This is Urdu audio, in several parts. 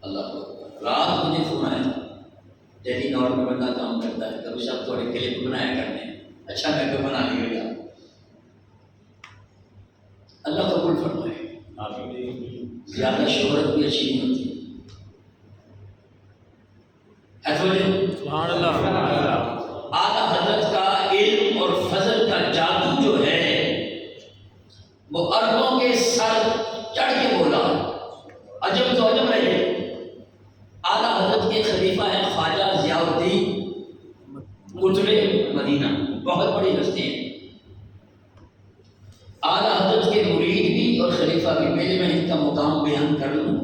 اللہ کو رات مجھے فون آیا، ٹیلی نور میں بندہ کام کرتا ہے، کبھی سب تھوڑے کلپ بنایا کرنے، اچھا میں تو بنا لیے گا، اللہ قبول فرمائے۔ زیادہ شہرت بھی اچھی نہیں ہوتی ہے تو سبحان اللہ۔ اعلیٰ حضرت کا علم اور فضل کا جادو جو ہے وہ عربوں کے سر چڑھ کے بولا، عجب تو عجب رہے۔ اعلیٰ حضرت کے خلیفہ ہیں خواجہ ضیاء الدین قطب مدینہ، بہت بڑی ہستی ہیں، اعلیٰ حضرت کے مرید بھی اور خلیفہ بھی۔ پہلے میں ان کا مقام بیان کر لوں،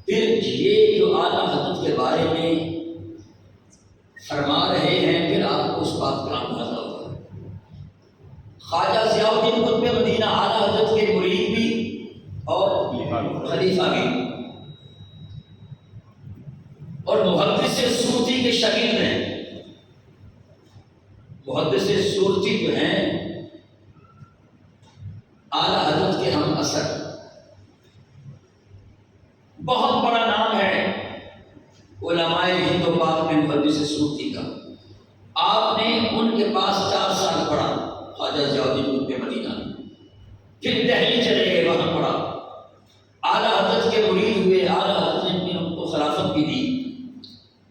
پھر یہ جو اعلیٰ حضرت کے بارے میں فرما رہے ہیں پھر آپ کو اس بات کا اندازہ ہوگا۔ خواجہ ضیاء الدین قطب مدینہ اعلیٰ حضرت کے مرید بھی اور خلیفہ بھی، اور محدث صورتی کے شاگرد ہیں۔ محدث صورتی جو ہیں اعلیٰ حضرت کے ہم اثر، بہت بڑا نام ہے علماء ہند و پاک میں محدث صورتی کا۔ آپ نے ان کے پاس 4 سال پڑھا خواجہ ضیاء الدین قطب مدینہ، پھر دہلی چلے گئے، وہاں پڑھا، اعلیٰ حضرت کے مرید ہوئے، اعلیٰ حضرت نے ان کو خلافت بھی دی،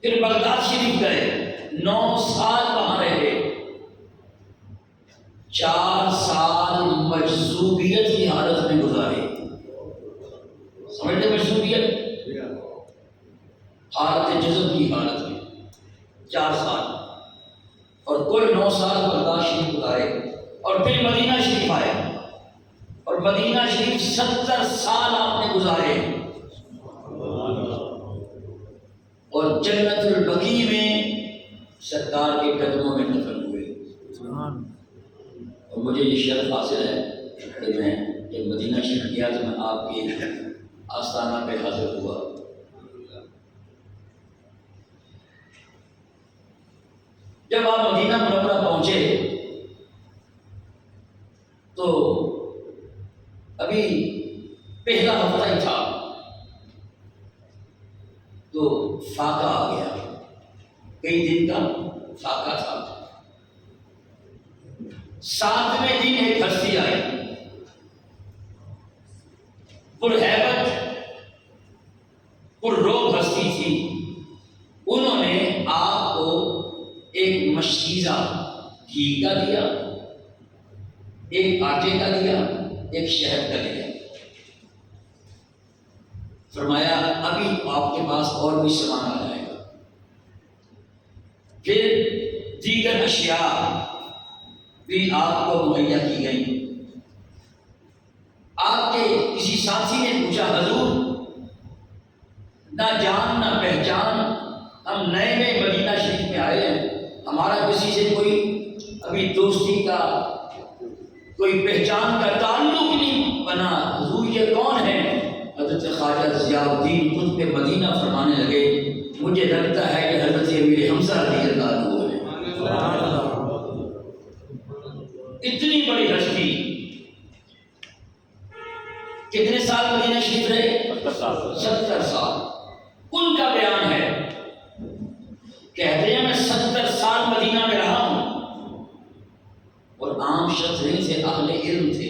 پھر بغداد شریف گئے، 9 سال وہاں رہے، 4 سال مجذوبیت کی حالت میں گزارے۔ سمجھتے مجذوبیت؟ حالت جذب کی حالت میں 4 سال، اور کل 9 سال بغداد شریف گزارے، اور پھر مدینہ شریف آئے، اور مدینہ شریف 70 سال آپ نے گزارے، اور جنت البقیع میں سرکار کے قدموں میں دفن ہوئے۔ اور مجھے یہ شرف حاصل ہے کہ میں جب مدینہ شریف گیا تو میں آپ کے آستانہ پہ حاضر ہوا۔ جب آپ مدینہ منورہ پہنچے تو ابھی پہلا ہفتہ ہی تھا تو فاقہ آ گیا، کئی دن کا فاقہ تھا۔ 7ویں دن ایک ہستی آئی، پرہیبت پرروب ہستی تھی، انہوں نے آپ کو ایک مشکیزہ گھی کا دیا، ایک آٹے کا دیا، ایک شہد کا دیا، فرمایا ابھی آپ کے پاس اور بھی سامان آ جائے گا۔ پھر دیگر اشیاء بھی آپ کو مہیا کی گئی۔ آپ کے کسی ساتھی نے پوچھا حضور نہ جان نہ پہچان، ہم نئے نئے مدینہ شریف میں آئے ہیں، ہمارا کسی سے کوئی ابھی دوستی کا کوئی پہچان کا تعلق نہیں بنا، حضور یہ کون ہے؟ حضرت خواجہ ضیاء الدین قطب مدینہ فرمانے لگے مجھے لگتا ہے کہ حضرت امیر حمزہ رضی اللہ عنہ ہے۔ اتنی بڑی ہستی، کتنے سال مدینہ شریف رہے؟ 70 سال۔ ان کا بیان ہے، کہتے ہیں میں 70 سال مدینہ میں رہا ہوں، اور عام شخص نہیں تھے، اہل علم تھے،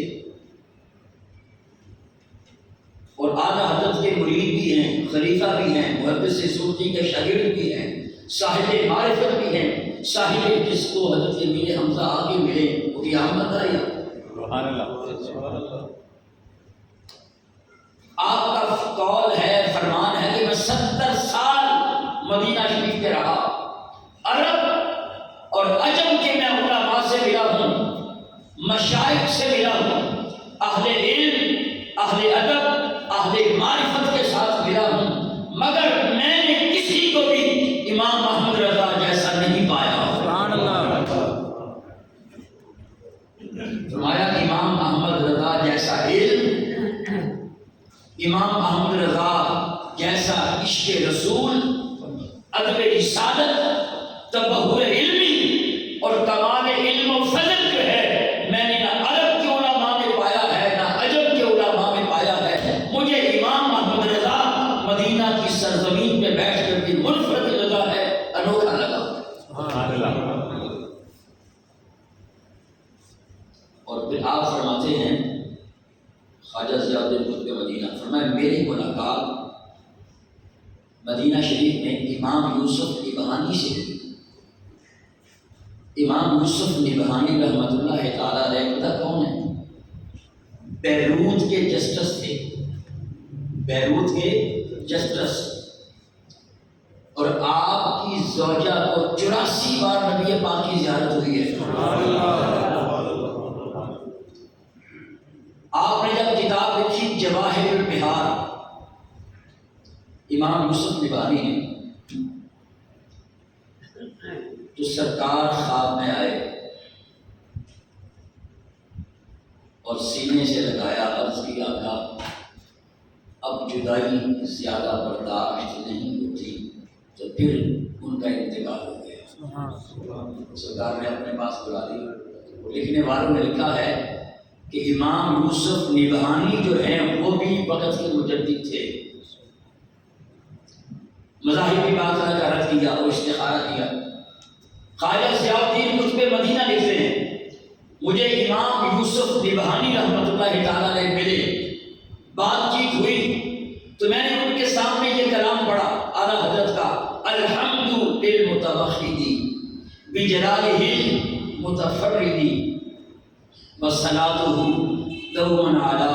اور اعلیٰ حضرت کے مرید بھی ہیں، خلیفہ بھی ہیں، محدث صورتی کے شاگرد بھی ہیں، صاحب معرفت بھی ہیں، صاحب جس کو حضرت امیر حمزہ آگے ملے وہ کی آمد آئی۔ سبحان اللہ۔ آپ کا قول ہے، فرمان ہے کہ میں 70 سال مدینہ شریف میں رہا، عرب اور عجم کے میں علماء سے ملا ہوں، مشائخ سے ملا ہوں، اہل علم، اہل ادب، اہل معرفت کے ساتھ ملا ہوں، مگر میں نے کسی کو بھی امام احمد رضا جیسا نہیں پایا۔ سبحان اللہ۔ فرمایا امام احمد رضا جیسا علم، امام احمد رضا جیسا عشق رسول، ادب رسالت، تبحر علمی اور کمال علم و فضل جو ہے میں نے نہ عرب کے علماء میں پایا ہے نہ عجم کے علماء میں پایا ہے۔ مجھے امام احمد رضا مدینہ کی سرزمین پہ بیٹھ کر کے منفرد لگا ہے، انوکھا لگا ہے۔ سبحان اللہ۔ اور پھر آپ فرماتے ہیں خواجہ ضیاء الدین قطب مدینہ، فرمایا میری ملاقات مدینہ شریف میں امام یوسف نبہانی سے ہوئی۔ امام یوسف نبہانی رحمۃ اللہ تعالیٰ علیہ پتہ کون ہے؟ بیروت کے جسٹس تھے، بیروت کے جسٹس، اور آپ کی زوجہ کو 84 بار نبی پاک کی زیارت ہوئی ہے۔ آپ نے جب کتاب لکھی جواہر البحار امام یوسف نبہانی نے، تو سرکار خواب میں آئے اور سینے سے لگایا، عرض کیا تھا اب جدائی زیادہ برداشت نہیں ہوتی، تو پھر ان کا انتقال ہو گیا۔ سرکار نے اپنے پاس بلا لی۔ لکھنے والوں نے لکھا ہے کہ امام یوسف نبہانی جو ہیں وہ بھی وقت کے مجدد تھے، مذاہب کی بات کا رد کیا اور استخارہ کیا۔ خواجہ ضیاء الدین قطب مدینہ لکھتے ہیں مجھے امام یوسف نبہانی رحمۃ اللہ تعالیٰ علیہ ملے، بات چیت ہوئی، تو میں نے ان کے سامنے یہ کلام پڑھا اعلیٰ حضرت کا، الحمد للمتوحد بجلالہ المتفرد والصلاۃ دوما علی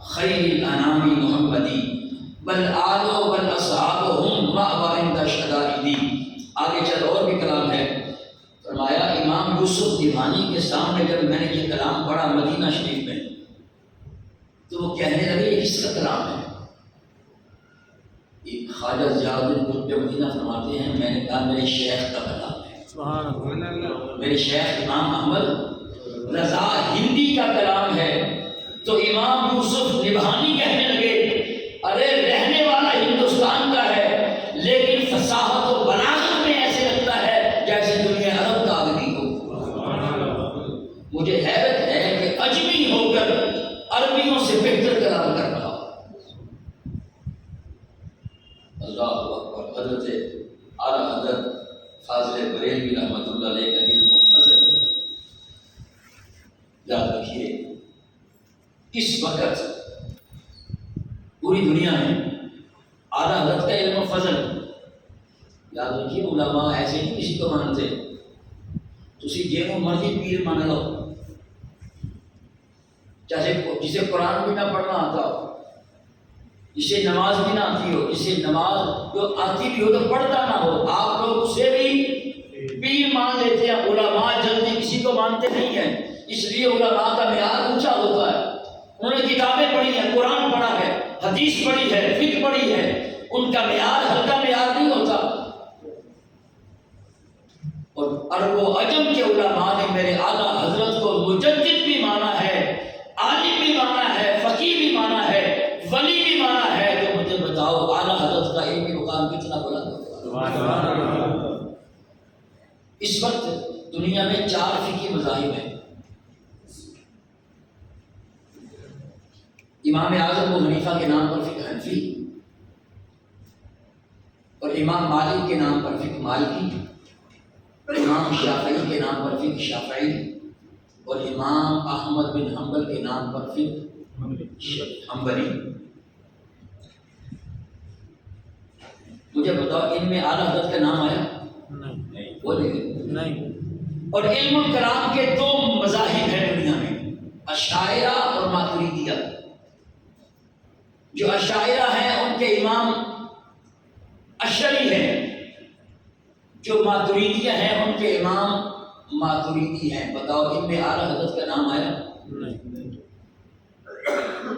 خیر الانام محمد والآل والاصحاب هم معوا عند الشدائد۔ آگے چل اور بھی کلام ہے، فرمایا امام یوسف نبہانی کے سامنے جب میں نے یہ کلام پڑھا مدینہ شریف میں، تو وہ کہنے لگے یہ کس کا کلام ہے؟ ایک خواجہ ضیاء الدین قطب مدینہ فرماتے ہیں میں نے کہا میرے شیخ کا کلام ہے، میرے شیخ امام احمد رضا ہندی کا کلام ہے۔ تو امام یوسف نبہانی کہنے لگے ارے رہنے والا ہندوستان کا ہے، لیکن فصاحت و بلاغت میں ایسے لگتا ہے جیسے دنیا عرب کا آدمی ہو۔ مجھے حیرت ہے کہ اجمی ہو کر عربیوں سے بہتر کلام کر رہا۔ اللہ اکبر۔ حضرت اعلیٰ حضرت فاضل بریلوی رحمۃ اللہ علیہ کا علم و فضل یاد رکھیے، اس وقت پوری دنیا میں اعلیٰ حضرت کا علم و فضل یاد رکھیے، علماء ایسے نہیں کسی کو مانتے، تسی جنوں مرضی پیر مان لو، چاہے جسے قرآن بھی نہ پڑھنا آتا ہو، جسے نماز بھی نہ آتی ہو، جسے نماز جو آتی بھی ہو تو پڑھتا نہ ہو، آپ لوگ اسے بھی پیر مان لیتے ہیں۔ علماء جلدی کسی کو مانتے نہیں ہیں، اس لیے علماء کا معیار اونچا ہوتا ہے، انہوں نے کتابیں پڑھی ہیں، قرآن پڑھا ہے، حدیث پڑھی ہے، فقہ پڑھی ہے، ان کا معیار ہلکا معیار نہیں ہوتا۔ اور عرب و عجم کے علماء نے میرے اعلیٰ حضرت کو مجدد بھی مانا ہے، عالم بھی مانا ہے، فقیہ بھی مانا ہے، ولی بھی مانا ہے، تو مجھے بتاؤ اعلیٰ حضرت کا علمی مقام کتنا بلند ہوگا۔ اس وقت دنیا میں 4 فقہی مذاہب ہیں، امام اعظم ابو حنیفہ کے نام پر فقہ حنفی، اور امام مالک کے نام پر فقہ مالکی، امام شافعی کے نام پر فقہ شافعی، اور امام احمد بن حنبل کے نام پر فقہ حنبلی۔ مجھے بتاؤ ان میں اعلیٰ حضرت کا نام آیا؟ نہیں۔ اور علم الکلام کے 2 مذاہب ہیں دنیا میں، اشاعرہ اور ماتریدیہ۔ جو اشاعرہ ہیں ان کے امام اشعری ہیں، جو ماتریدیہ ہیں ان کے امام ماتریدی ہیں۔ بتاؤ ان میں اعلیٰ حضرت کا نام آیا؟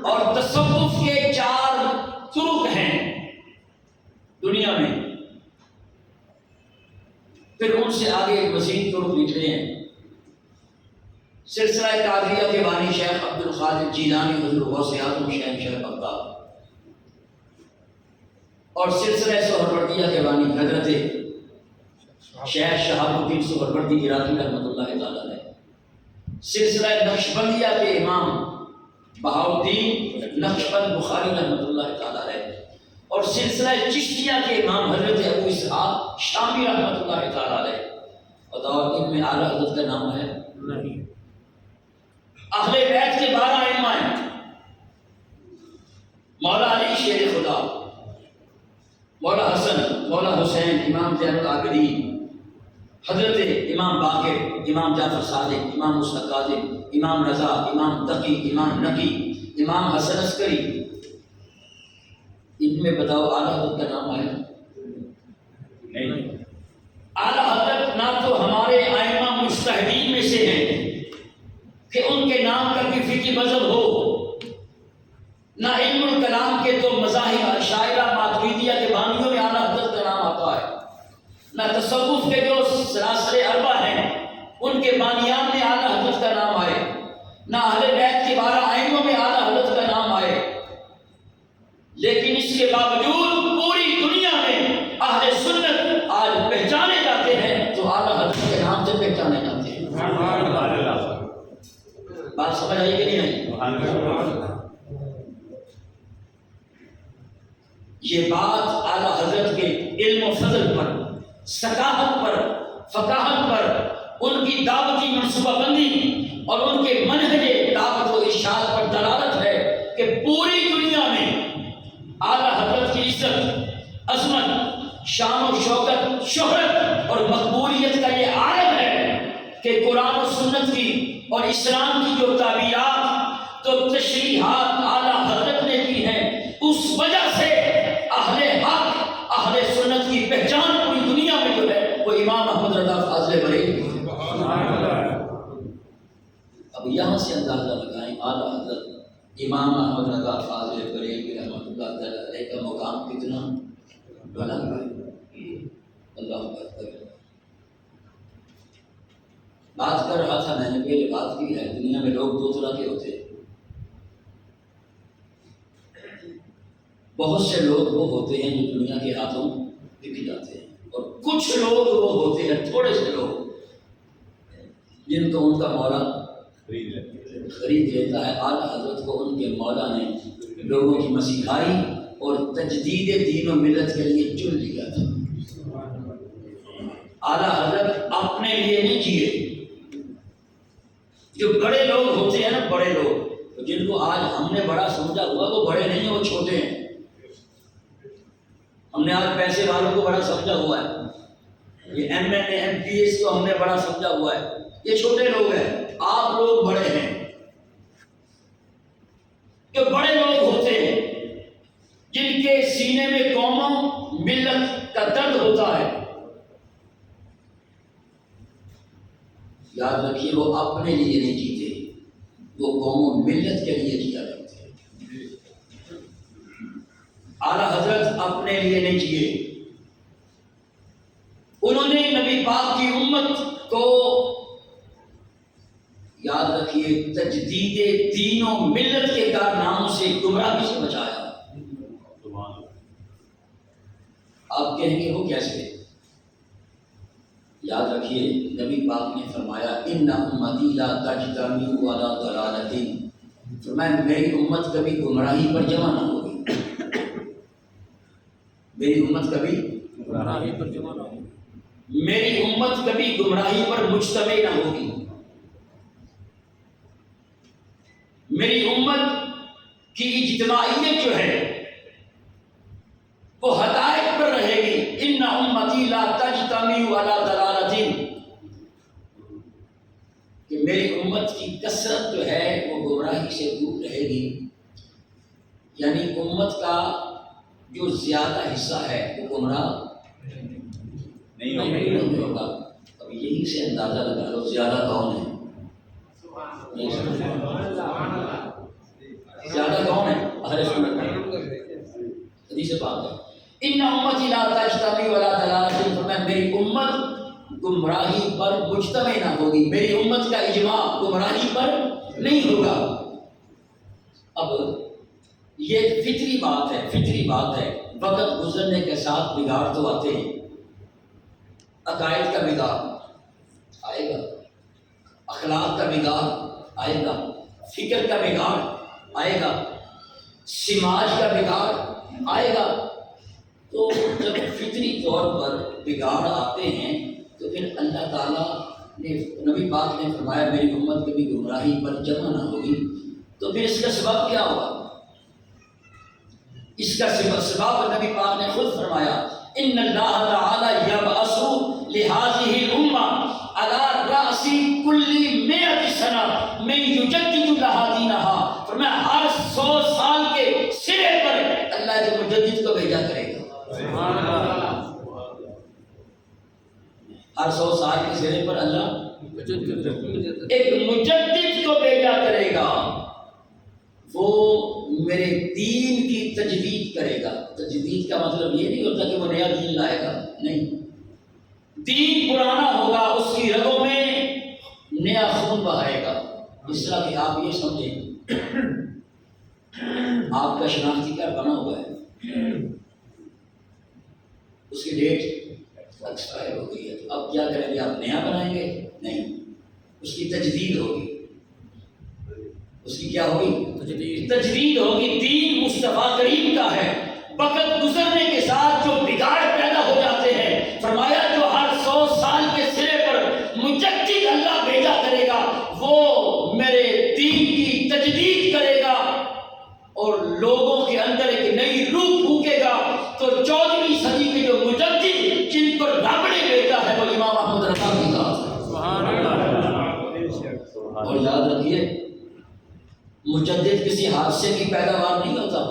اور تصوف کے 4 طرق ہیں دنیا میں، پھر ان سے آگے مزید طرق نکلے ہیں۔ سلسلہ قادریہ کے بانی شیخ عبد القادر جیلانی حضور غوث اعظم شہنشاہ بغداد، اور سلسلہ سہروردیہ کے بانی حضرت شیخ شہاب الدین سہروردی عراقی رحمۃ اللہ تعالیٰ علیہ، سلسلہ نقشبندیہ کے امام بہاؤالدین نقشبند بخاری رحمۃ اللہ تعالیٰ علیہ، اور سلسلہ چشتیہ کے امام حضرت ابو اسحاق شامی رحمۃ اللہ تعالیٰ علیہ، بتاؤ ان میں اعلیٰ حضرت کا نام ہے؟ نہیں۔ اہل بیت کے 12 ائمہ ہیں، مولا علی شیر خدا، مولا حسن، مولا حسین، امام زین العابدین، حضرت امام باقر، امام جعفر صادق، امام مصطفی کاظم، امام رضا، امام تقی، امام نقی، امام حسن عسکری، ان میں بتاؤ اعلیٰ حضرت کا نام آیا؟ نہیں۔ اعلیٰ حضرت نہ تو ہمارے ائمہ مجتہدین میں سے ہیں کہ ان کے نام کا بھی فقہی مذہب ہو، نہ علم الکلام کے تو مذاہب شاعرہ ماتریدیہ کے بانیوں میں اعلیٰ حضرت کا نام آتا ہے، نہ تصوف کے جو سلاسل اربع ہیں ان کے بانیان میں اعلیٰ حضرت کا نام آئے، نہ اہل بیت کے 12 ائموں میں اعلیٰ حضرت کا نام آئے، لیکن اس کے باوجود پوری دنیا میں اہل سنت آج پہچانے جاتے ہیں تو اعلیٰ حضرت کے نام سے پہچانے جاتے ہیں۔ بات سمجھ آئی کہ نہیں آئی؟ یہ بات اعلیٰ حضرت کے علم و فضل پر، ثقافت پر، فقاہت پر، ان کی دعوتی منصوبہ بندی اور ان کے منہج دعوت و ارشاد پر دلالت ہے کہ پوری دنیا میں اعلیٰ حضرت کی عزت، عظمت، شان و شوکت، شہرت اور مقبولیت کا یہ عالم ہے کہ قرآن و سنت کی اور اسلام کی جو تعبیرات تو تشریحات اعلیٰ حضرت نے کی ہیں، اس وجہ سے اہل حق، اہل سنت کی پہچان پوری دنیا میں جو ہے وہ امام احمد رضا فاضل بریلوی۔ اب یہاں سے اندازہ لگائیں اعلیٰ حضرت امام احمد رضا فاضل بریلوی رحمۃ اللہ تعالیٰ علیہ کا مقام کتنا بلند ہے۔ اللہ اکبر۔ بات کر رہا تھا میں نے پہلے بات کی ہے، دنیا میں لوگ 2 طرح کے ہوتے ہیں۔ بہت سے لوگ وہ ہوتے ہیں جو دنیا کے ہاتھوں بک جاتے ہیں، اور کچھ لوگ وہ ہوتے ہیں، تھوڑے سے لوگ جن کو ان کا مولا خرید لیتا ہے۔ اعلیٰ حضرت کو ان کے مولا نے لوگوں کی مسیحائی اور تجدید دین و ملت کے لیے چن لیا تھا۔ اعلیٰ حضرت اپنے لیے نہیں جیے۔ جو بڑے لوگ ہوتے ہیں نا، بڑے لوگ جن کو آج ہم نے بڑا سمجھا ہوا، وہ بڑے نہیں ہیں، وہ چھوٹے ہیں۔ ہم نے آج پیسے والوں کو بڑا سمجھا ہوا ہے، یہ M N A M P S کو ہم نے بڑا سمجھا ہوا ہے، یہ چھوٹے لوگ ہیں، آپ لوگ بڑے ہیں۔ جو بڑے لوگ ہوتے ہیں جن کے سینے میں قوموں ملت کا درد ہوتا ہے، یاد رکھیے وہ اپنے لیے نہیں جیتے، وہ قوم و ملت کے لیے جیا کرتے ہیں۔ اعلیٰ حضرت اپنے لیے نہیں جیے، انہوں نے نبی پاک کی امت کو، یاد رکھیے، تجدید دین و ملت کے کارناموں سے، گمراہی سے بچایا۔ آپ کہیں گے وہ کیسے؟ یاد رکھیے نبی پاک نے فرمایا ان امتی لا تجتمع علی ضلالۃ، فرمایا میری امت کبھی گمراہی پر جمع نہ ہوگی، میری امت کبھی گمراہی پر جمع نہ ہوگی، میری امت کبھی گمراہی پر مجتمع نہ ہوگی، میری امت کی اجتماعیت جو ہے وہ ہدایت پر رہے گی۔ ان امتی لا تجتمع علی ضلالۃ، کہ میری امت کی کثرت جو ہے وہ گمراہی سے دور رہے گی، یعنی امت کا جو زیادہ حصہ ہے وہ گمراہ نہیں ہوگا۔ اب یہی سے اندازہ لگا لو زیادہ کون ہے؟ زیادہ کون ہے؟ اہل سنت حدیث پاک ہے ان امتی لا تجتمع علی ضلالۃ، فرمایا میری امت گمراہی پر مجتمع نہ ہوگی، میری امت کا اجماع گمراہی پر نہیں ہوگا۔ اب یہ فطری بات ہے، فطری بات ہے، وقت گزرنے کے ساتھ بگاڑ تو آتے ہیں، عقائد کا بگاڑ آئے گا، اخلاق کا بگاڑ آئے گا، فکر کا بگاڑ آئے گا، سماج کا بگاڑ آئے گا، تو جب فطری طور پر بگاڑ آتے ہیں تو پھر اللہ تعالیٰ نے نبی پاک نے فرمایا میری امت کبھی گمراہی پر جمع نہ ہوگی، تو پھر اس کا سبب کیا ہوگا؟ اس کا سبب نبی پاک نے خود فرمایا ان اللہ تعالی یبعث لہذه الامہ علی رأس کل 100 سنہ من یجدد لها دینها، فرمایا ہر 100 سال کے سرے پر اللہ کے مجدد کو بھیجا کرے گا۔ سبحان اللہ۔ ہر 100 سال کے سرے پر اللہ ایک مجدد کو بھیجا کرے گا، وہ میرے دین کی تجدید کرے گا۔ تجدید کا مطلب یہ نہیں ہوتا کہ وہ نیا دین لائے گا، نہیں، دین پرانا ہوگا، اس کی رگوں میں نیا خون بہائے گا۔ اس طرح کہ آپ یہ سمجھیں آپ کا شناختی کارڈ بنا ہوا ہے، اس کی ڈیٹ ایکسپائر ہو گئی ہے، تو اب کیا کریں گے؟ آپ نیا بنائیں گے؟ نہیں، اس کی تجدید ہوگی۔ اس کی کیا ہوگی؟ تجدید ہوگی۔ دین مصطفیٰ کریم کا ہے۔ وقت گزرنے کے ساتھ جو بگاڑ پیدا ہو جاتے ہیں، فرمایا جو ہر 100 سال کے سرے پر مجدد اللہ بھیجا کرے گا، وہ میرے دین کی تجدید کرے گا اور لوگوں کے اندر ایک نئی روح پھونکے گا۔ تو 14ویں صدی کے جو مجدد جن پر رب نے بھیجا ہے وہ امام احمد رضا کی ذات۔ اور یاد رکھیے مجدد کسی حادثے کی پیداوار نہیں ہوتا۔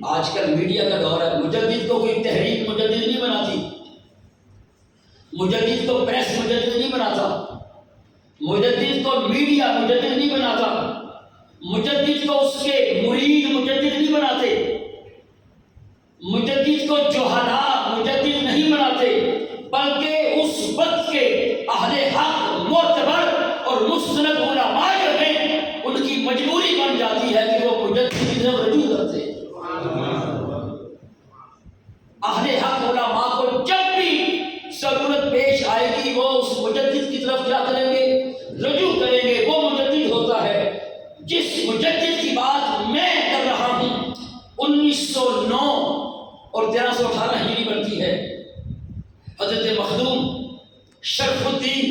آج کل میڈیا کا دور ہے، مجدد کو کوئی تحریک مجدد نہیں بناتی، مجدد کو پریس مجدد نہیں بناتا، مجدد کو میڈیا مجدد نہیں بناتا، مجدد کو اس کے مرید مجدد نہیں بناتے، مجدد کو جہلاء مجدد نہیں بناتے، بلکہ اس وقت کے اہل حق معتبر اور مستند علماء جو ہیں ان کی مجبوری بن جاتی ہے کہ وہ مجدد کی طرف رجوع کرتے ہیں۔ اہل حق علماء کو جب بھی ضرورت پیش آئے گی وہ اس مجدد کی طرف کیا کریں گے؟ رجوع کریں گے۔ وہ مجدد ہوتا ہے جس مجدد کی بات میں کر رہا ہوں 1909 اور 1318 ہجری بنتی ہے، حضرت مخدوم شرف الدین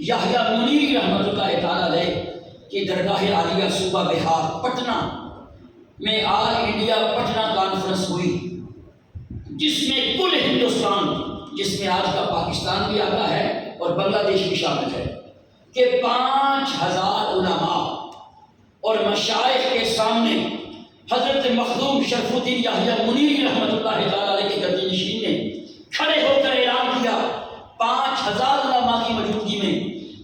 یحییٰ منیری رحمۃ اللہ تعالیٰ علیہ کی درگاہ عالیہ صوبہ بہار پٹنہ میں آل انڈیا پٹنہ کانفرنس ہوئی، جس میں کل ہندوستان، جس میں آج کا پاکستان بھی آتا ہے اور بنگلہ دیش بھی شامل ہے، کہ 5000 علماء اور مشائخ کے سامنے حضرت مخدوم شرف الدین یحییٰ منیری رحمۃ اللہ تعالیٰ علیہ کے گدی نشین نے کھڑے ہو کر اعلان کیا 5000 علماء کی موجودگی میں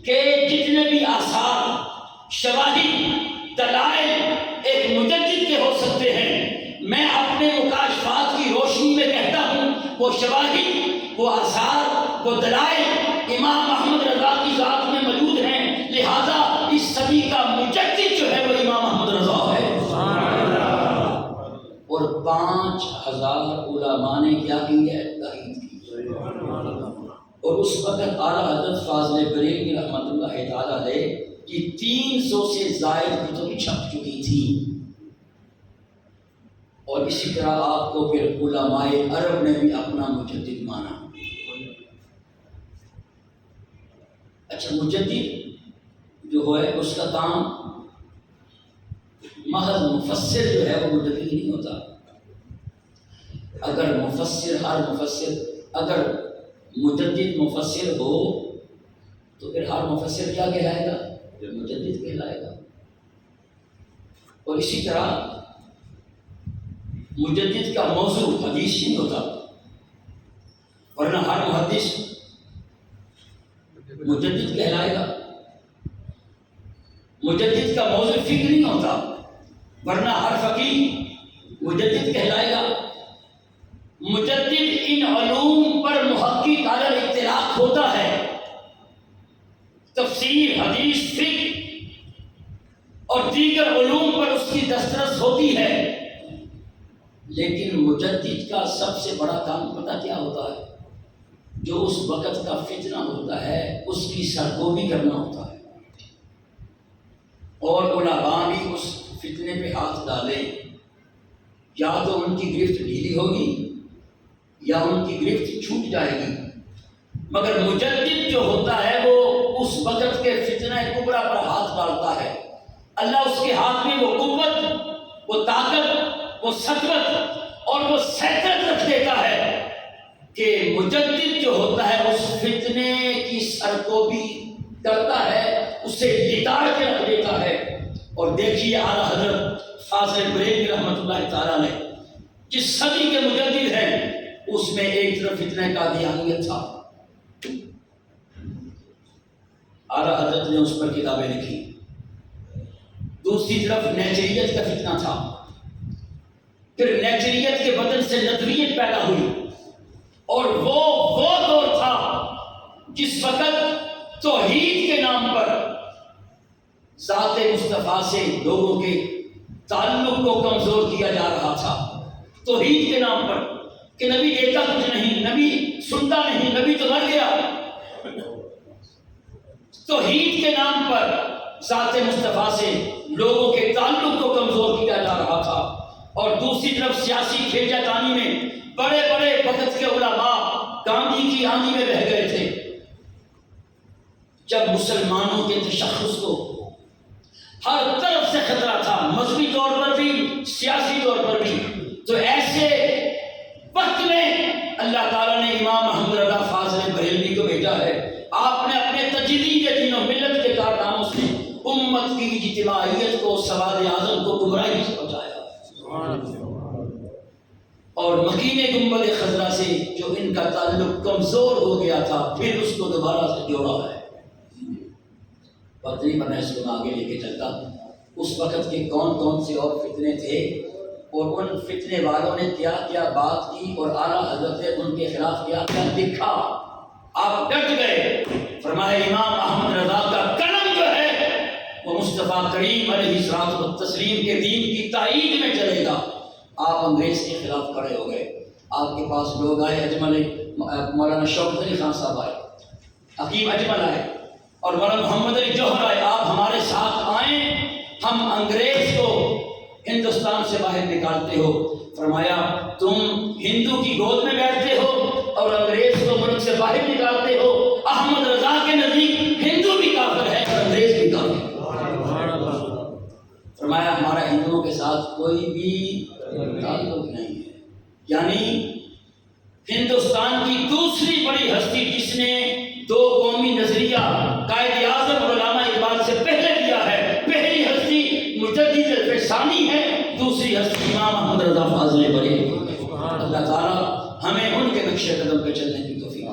کہ جتنے بھی آثار، شواہد، دلائل ایک مجدد کے ہو سکتے ہیں، میں اپنے مکاشفات کی روشنی میں کہتا ہوں وہ شواہد، وہ آثار، وہ دلائل امام احمد رضا کی ذات میں موجود ہیں، لہذا اس صدی کا مجدد جو ہے وہ امام احمد رضا ہے۔ اور 5000 علماء نے کیا کی ہے؟ تائید کی۔ اور اس وقت اعلیٰ حضرت فاضل بریلوی رحمۃ اللہ تعالیٰ علیہ کی 300 سے زائد کتب چھپ چکی تھی۔ اور اسی طرح آپ کو پھر علماء عرب نے بھی اپنا مجدد مانا۔ اچھا، مجدد جو ہے اس کا کام محض مفسر جو ہے وہ مجدد نہیں ہوتا۔ اگر مجدد مفسر ہو تو پھر ہر مفسر کیا کہلائے گا؟ مجدد کہلائے گا۔ اور اسی طرح مجدد کا موضوع حدیث نہیں ہوتا، ورنہ ہر محدث مجدد کہلائے گا۔ مجدد کا موضوع فقہ نہیں ہوتا، ورنہ ہر فقیہ مجدد کہلائے گا۔ مجدد ان علوم پر محقق علی الاطلاق ہوتا ہے، تفسیر، حدیث، فقہ اور دیگر علوم پر اس کی دسترس ہوتی ہے، لیکن مجدد کا سب سے بڑا کام پتہ کیا ہوتا ہے؟ جو اس وقت کا فتنہ ہوتا ہے اس کی سرگوبی کرنا ہوتا ہے، اور علماء بھی اس فتنے پہ ہاتھ ڈالیں، یا تو ان کی گرفت ہوگی یا ان کی گرفت چھوٹ جائے گی، مگر مجدد جو ہوتا ہے وہ اس وقت کے فتنہ کبریٰ پر ہاتھ ڈالتا ہے، اللہ اس کے ہاتھ میں وہ قوت، وہ طاقت، وہ سطوت اور وہ سیطرت رکھ دیتا ہے کہ مجدد جو ہوتا ہے اس فتنے کی سر کو بھی کرتا ہے، اسے لتاڑ کے رکھ دیتا ہے۔ اور دیکھیے اعلیٰ حضرت فاضل بریلوی رحمۃ اللہ تعالیٰ نے جس صدی کے مجدد ہیں، اس میں ایک طرف فتنہ قادیانیت تھا، اعلیٰ حضرت نے اس پر کتابیں لکھی، دوسری طرف نیچریت کا فتنہ تھا، پھر نیچریت کے بدن سے ندویت پیدا ہوئی، اور وہ دور تھا جس وقت توحید کے نام پر ذات مصطفیٰ سے لوگوں کے تعلق کو کمزور کیا جا رہا تھا، توحید کے نام پر کہ نبی دیتا کچھ نہیں، نبی سنتا نہیں، نبی تو مر گیا۔ توحید کے نام پر ذات مصطفیٰ سے لوگوں کے تعلق کو کمزور کیا جا رہا تھا، اور دوسری طرف سیاسی کھیچا تانی میں بڑے بڑے وقت کے علماء گاندھی کی آندھی میں بہ گئے تھے۔ جب مسلمانوں کے تشخص کو ہر طرف سے خطرہ تھا، مذہبی طور پر بھی، سیاسی طور پر بھی، تو ایسے وقت میں اللہ تعالیٰ نے امام محمد رضا فاضل بریلوی کو بھیجا ہے۔ آپ نے اپنے تجدید دین و ملت کے کارناموں سے امت کی اجتماعیت کو، سواد اعظم کو گمراہی سے بچایا، اور مکین گنبد خضرا سے جو ان کا تعلق کمزور ہو گیا تھا پھر اس کو دوبارہ سے جوڑا ہے۔ پتہ نہیں میں اس کو آگے لے کے چلتا، اس وقت کے کون کون سے اور فتنے تھے اور ان فتنے والوں نے کیا کیا بات کی، اور اعلیٰ حضرت نے ان کے خلاف کیا کیا لکھا۔ آپ ڈٹ گئے، فرمایا امام احمد رضا کا قلم جو ہے وہ مصطفیٰ کریم علیہ الصلوۃ والتسلیم کے دین کی تائید میں چلے گا۔ آپ انگریز کے خلاف کھڑے ہو گئے، آپ کے پاس لوگ آئے، اجمل مولانا شوکت علی خان صاحب آئے، حکیم اجمل آئے، اور مولانا محمد علی جوہر آئے، آپ ہمارے ساتھ آئیں، ہم انگریز کو ہندوستان سے باہر نکالتے ہو۔ فرمایا تم ہندو کی گود میں بیٹھتے ہو اور انگریز کو ملک سے باہر نکالتے ہو۔ احمد رضا کے نزدیک ہندو بھی کافر ہے اور انگریز بھی کافر ہے۔ فرمایا ہمارا ہندوؤں کے ساتھ کوئی بھی تعلق نہیں ہے۔ یعنی ہندوستان کی دوسری بڑی ہستی جس نے دو قومی نظریہ قائد اعظم اور علامہ اقبال سے پہلے دیا ہے، پہلی ہستی مجدد الفسانی ہے، دوسری ہستی امام احمد رضا فاضل بریلوی۔ اللہ تعالیٰ ہمیں ان کے نقش قدم پہ چلنے کی توفیق